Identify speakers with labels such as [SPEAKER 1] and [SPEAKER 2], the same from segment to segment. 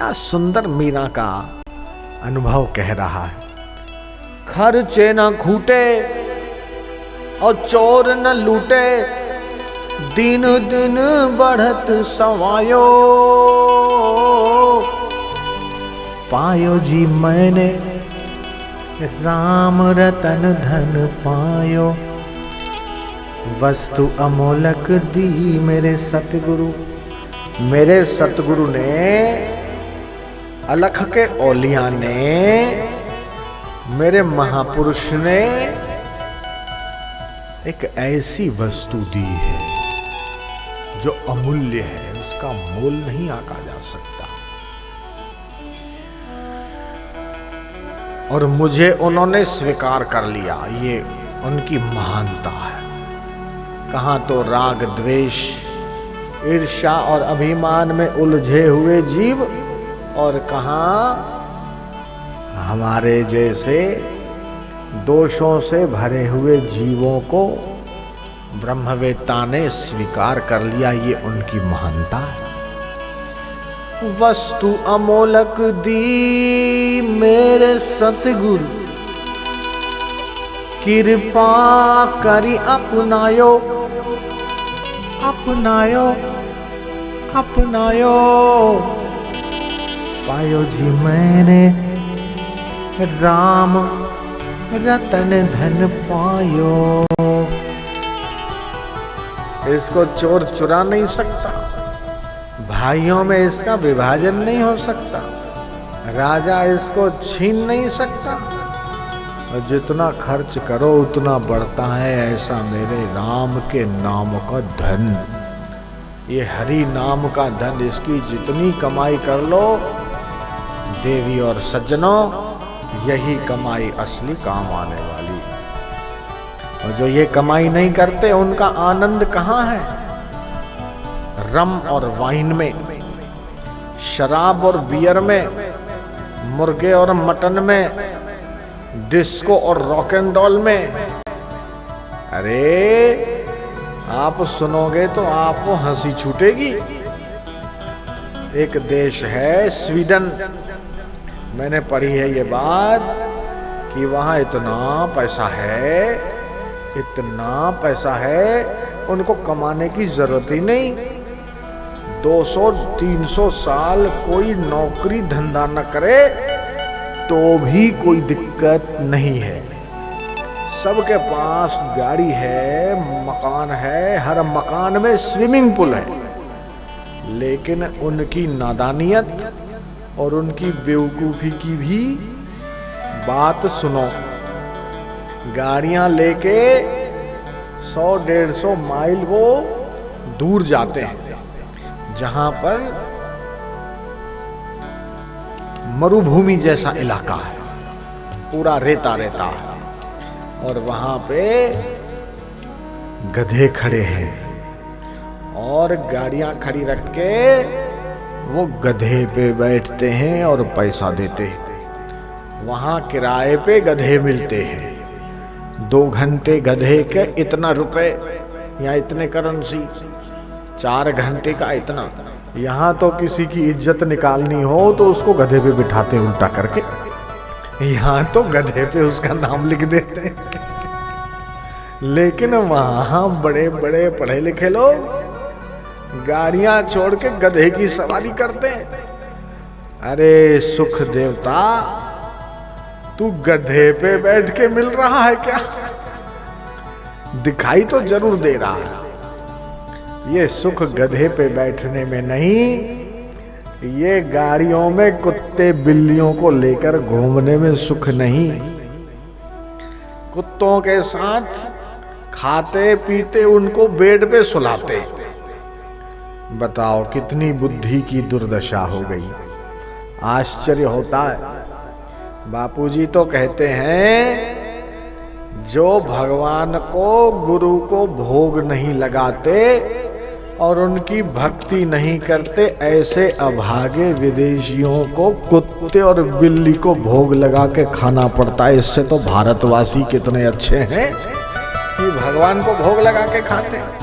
[SPEAKER 1] क्या सुंदर मीरा का अनुभव कह रहा है। खर्चे न खूटे और चोर न लूटे, दिन दिन बढ़त सवायो, पायो जी मैंने राम रतन धन पायो, वस्तु अमोलक दी मेरे सतगुरु। मेरे सतगुरु ने, अलख के औलिया ने, मेरे महापुरुष ने एक ऐसी वस्तु दी है जो अमूल्य है, उसका मोल नहीं आंका जा सकता। और मुझे उन्होंने स्वीकार कर लिया, ये उनकी महानता है। कहां तो राग द्वेष ईर्ष्या और अभिमान में उलझे हुए जीव, और कहां हमारे जैसे दोषों से भरे हुए जीवों को ब्रह्मवेत्ता ने स्वीकार कर लिया, ये उनकी महानता है। वस्तु अमोलक दी मेरे सतगुरु, कृपा करी अपनायो, अपनायो अपनायो, पायो जी मैंने राम रतन धन पायो। इसको चोर चुरा नहीं सकता, भाइयों में इसका विभाजन नहीं हो सकता, राजा इसको छीन नहीं सकता। और जितना खर्च करो उतना बढ़ता है, ऐसा मेरे राम के नाम का धन, ये हरि नाम का धन, इसकी जितनी कमाई कर लो देवी और सज्जनों, यही कमाई असली काम आने वाली। और जो ये कमाई नहीं करते उनका आनंद कहाँ है? रम और वाइन में, शराब और बियर में, मुर्गे और मटन में, डिस्को और रॉक एंड रोल में। अरे आप सुनोगे तो आपको हंसी छूटेगी। एक देश है स्वीडन, मैंने पढ़ी है ये बात कि वहां इतना पैसा है, इतना पैसा है, उनको कमाने की जरूरत ही नहीं। 200-300 साल कोई नौकरी धंधा न करे तो भी कोई दिक्कत नहीं है। सबके पास गाड़ी है, मकान है, हर मकान में स्विमिंग पूल है। लेकिन उनकी नादानियत और उनकी बेवकूफी की भी बात सुनो। गाड़ियां लेके 100-150 माइल वो दूर जाते हैं, जहां पर मरुभूमि जैसा इलाका है, पूरा रेता रेता है, और वहां पे गधे खड़े हैं, और गाड़ियां खड़ी रख के वो गधे पे बैठते हैं और पैसा देते हैं। वहां किराए पे गधे मिलते हैं, 2 घंटे गधे के इतना रुपए या इतने करेंसी, 4 घंटे का इतना। यहाँ तो किसी की इज्जत निकालनी हो तो उसको गधे पे बिठाते उल्टा करके, यहाँ तो गधे पे उसका नाम लिख देते हैं। लेकिन वहां बड़े बड़े पढ़े लिखे लोग गाड़ियां छोड़ के गधे की सवारी करते हैं। अरे सुख देवता, तू गधे पे बैठ के मिल रहा है क्या? दिखाई तो जरूर दे रहा है। ये सुख गधे पे बैठने में नहीं, ये गाड़ियों में कुत्ते बिल्लियों को लेकर घूमने में सुख नहीं। कुत्तों के साथ खाते पीते उनको बेड पे सुलाते। बताओ कितनी बुद्धि की दुर्दशा हो गई। आश्चर्य होता है। बापूजी तो कहते हैं, जो भगवान को गुरु को भोग नहीं लगाते और उनकी भक्ति नहीं करते, ऐसे अभागे विदेशियों को कुत्ते और बिल्ली को भोग लगा के खाना पड़ता है। इससे तो भारतवासी कितने अच्छे हैं कि भगवान को भोग लगा के खाते हैं।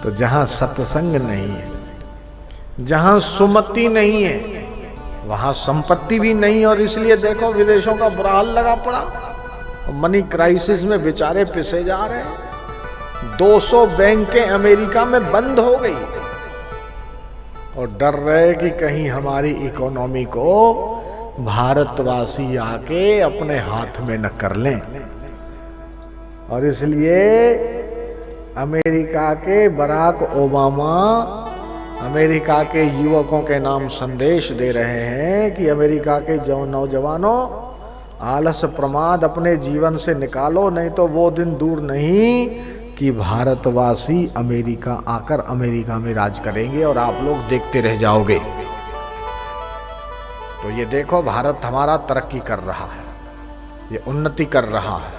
[SPEAKER 1] तो जहां सत्संग नहीं है, जहां सुमति नहीं है वहां संपत्ति भी नहीं, और इसलिए देखो विदेशों का बुरा हाल लगा पड़ा, मनी क्राइसिस में बेचारे पिसे जा रहे हैं। 200 बैंकें अमेरिका में बंद हो गई और डर रहे कि कहीं हमारी इकोनॉमी को भारतवासी आके अपने हाथ में न कर लें। और इसलिए अमेरिका के बराक ओबामा अमेरिका के युवकों के नाम संदेश दे रहे हैं कि अमेरिका के जो नौजवानों, आलस प्रमाद अपने जीवन से निकालो, नहीं तो वो दिन दूर नहीं कि भारतवासी अमेरिका आकर अमेरिका में राज करेंगे और आप लोग देखते रह जाओगे। तो ये देखो भारत हमारा तरक्की कर रहा है, ये उन्नति कर रहा है,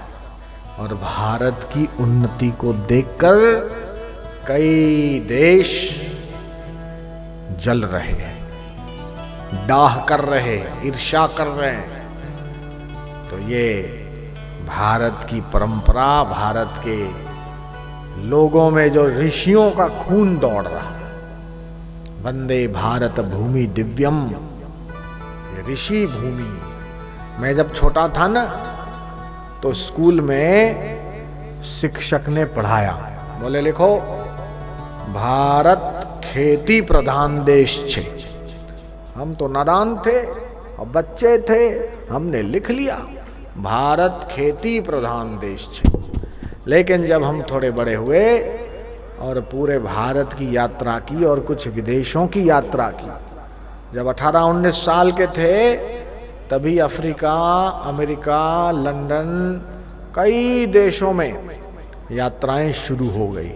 [SPEAKER 1] और भारत की उन्नति को देखकर कई देश जल रहे हैं, डाह कर रहे हैं, ईर्ष्या कर रहे हैं। तो ये भारत की परंपरा, भारत के लोगों में जो ऋषियों का खून दौड़ रहा, वंदे भारत भूमि दिव्यम, ये ऋषि भूमि। मैं जब छोटा था ना तो स्कूल में शिक्षक ने पढ़ाया, बोले लिखो भारत खेती प्रधान देश छे। हम तो नादान थे और बच्चे थे, हमने लिख लिया भारत खेती प्रधान देश छे। लेकिन जब हम थोड़े बड़े हुए और पूरे भारत की यात्रा की और कुछ विदेशों की यात्रा की, जब 18-19 साल के थे तभी अफ्रीका, अमेरिका, लंदन, कई देशों में यात्राएं शुरू हो गई।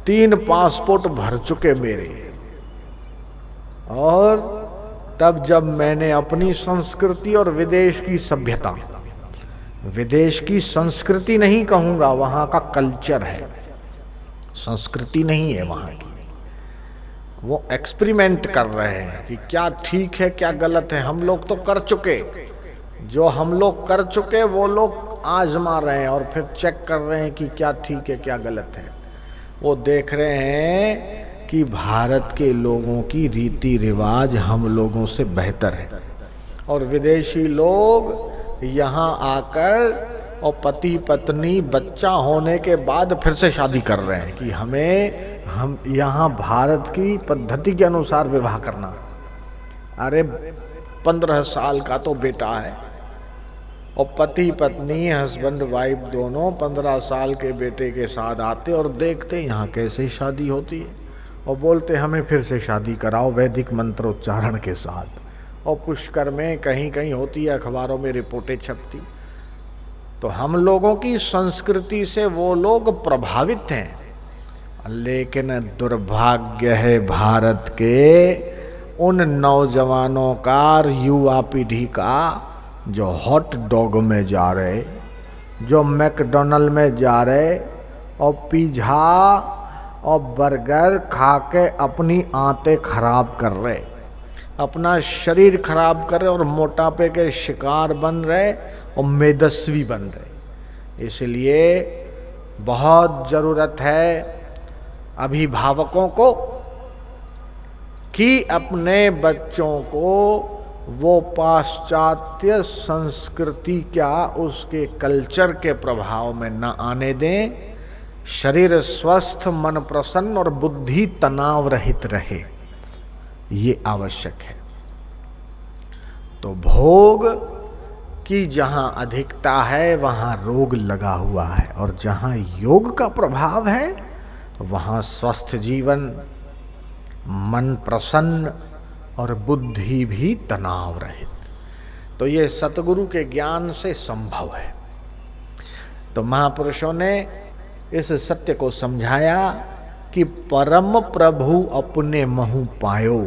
[SPEAKER 1] 3 पासपोर्ट भर चुके मेरे। और तब जब मैंने अपनी संस्कृति और विदेश की सभ्यता, विदेश की संस्कृति नहीं कहूंगा, वहां का कल्चर है, संस्कृति नहीं है वहां की, वो एक्सपेरिमेंट कर रहे हैं कि क्या ठीक है क्या गलत है। हम लोग तो कर चुके, जो हम लोग कर चुके वो लोग आजमा रहे हैं और फिर चेक कर रहे हैं कि क्या ठीक है क्या गलत है। वो देख रहे हैं कि भारत के लोगों की रीति रिवाज हम लोगों से बेहतर है, और विदेशी लोग यहाँ आकर और पति पत्नी बच्चा होने के बाद फिर से शादी कर रहे हैं कि हम यहाँ भारत की पद्धति के अनुसार विवाह करना। अरे 15 साल का तो बेटा है और पति पत्नी हस्बैंड वाइफ दोनों 15 साल के बेटे के साथ आते और देखते यहाँ कैसे शादी होती है, और बोलते हमें फिर से शादी कराओ वैदिक मंत्रोच्चारण के साथ। और पुष्कर में कहीं कहीं होती है, अखबारों में रिपोर्टें छपती। तो हम लोगों की संस्कृति से वो लोग प्रभावित हैं, लेकिन दुर्भाग्य है भारत के उन नौजवानों का, युवा पीढ़ी का, जो हॉट डॉग में जा रहे, जो मैकडोनल्ड में जा रहे और पिज़्ज़ा और बर्गर खा के अपनी आंतें खराब कर रहे, अपना शरीर खराब कर रहे और मोटापे के शिकार बन रहे और मेदस्वी बन रहे। इसलिए बहुत ज़रूरत है अभिभावकों को कि अपने बच्चों को वो पाश्चात्य संस्कृति क्या उसके कल्चर के प्रभाव में न आने दें। शरीर स्वस्थ, मन प्रसन्न और बुद्धि तनाव रहित रहे, ये आवश्यक है। तो भोग की जहां अधिकता है वहां रोग लगा हुआ है, और जहां योग का प्रभाव है वहां स्वस्थ जीवन, मन प्रसन्न और बुद्धि भी तनाव रहित। तो ये सतगुरु के ज्ञान से संभव है। तो महापुरुषों ने इस सत्य को समझाया कि परम प्रभु अपने महु पायो,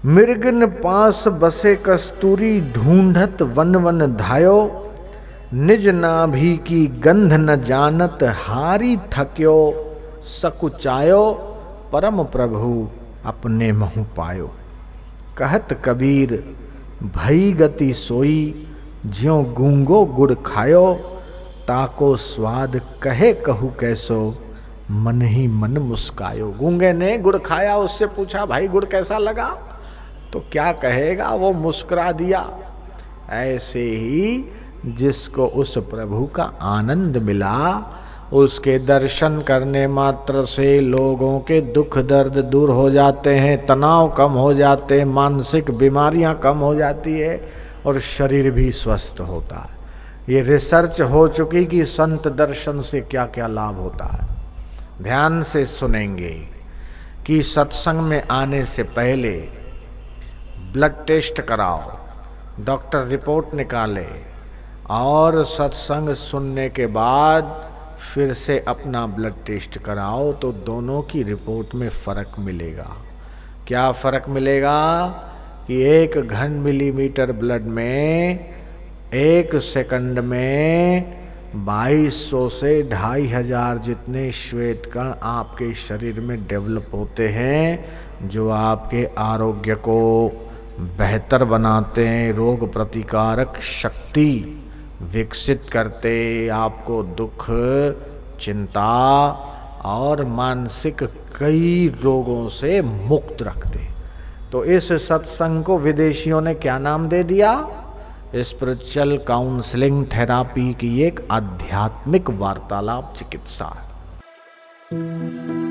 [SPEAKER 1] मृगन पास बसे कस्तूरी ढूंढत वन वन धायो, निज नाभि की गंध न जानत हारी थक्यो, सकुचायो परम प्रभु अपने महु पायो। कहत कबीर भई गति सोई, ज्यों गूंगो गुड़ खायो, ताको स्वाद कहे कहू कैसो, मन ही मन मुस्कायो। गूंगे ने गुड़ खाया, उससे पूछा भाई गुड़ कैसा लगा, तो क्या कहेगा, वो मुस्कुरा दिया। ऐसे ही जिसको उस प्रभु का आनंद मिला, उसके दर्शन करने मात्र से लोगों के दुख दर्द दूर हो जाते हैं, तनाव कम हो जाते हैं, मानसिक बीमारियां कम हो जाती है और शरीर भी स्वस्थ होता है। ये रिसर्च हो चुकी कि संत दर्शन से क्या क्या लाभ होता है। ध्यान से सुनेंगे कि सत्संग में आने से पहले ब्लड टेस्ट कराओ, डॉक्टर रिपोर्ट निकाले, और सत्संग सुनने के बाद फिर से अपना ब्लड टेस्ट कराओ, तो दोनों की रिपोर्ट में फ़र्क मिलेगा। क्या फ़र्क मिलेगा कि 1 मिलीमीटर ब्लड में 1 सेकंड में 2200 से 2500 जितने श्वेत कण आपके शरीर में डेवलप होते हैं, जो आपके आरोग्य को बेहतर बनाते हैं, रोग प्रतिकारक शक्ति विकसित करते, आपको दुख, चिंता और मानसिक कई रोगों से मुक्त रखते। तो इस सत्संग को विदेशियों ने क्या नाम दे दिया? स्पिरिचुअल काउंसलिंग थेरापी की एक आध्यात्मिक वार्तालाप चिकित्सा है।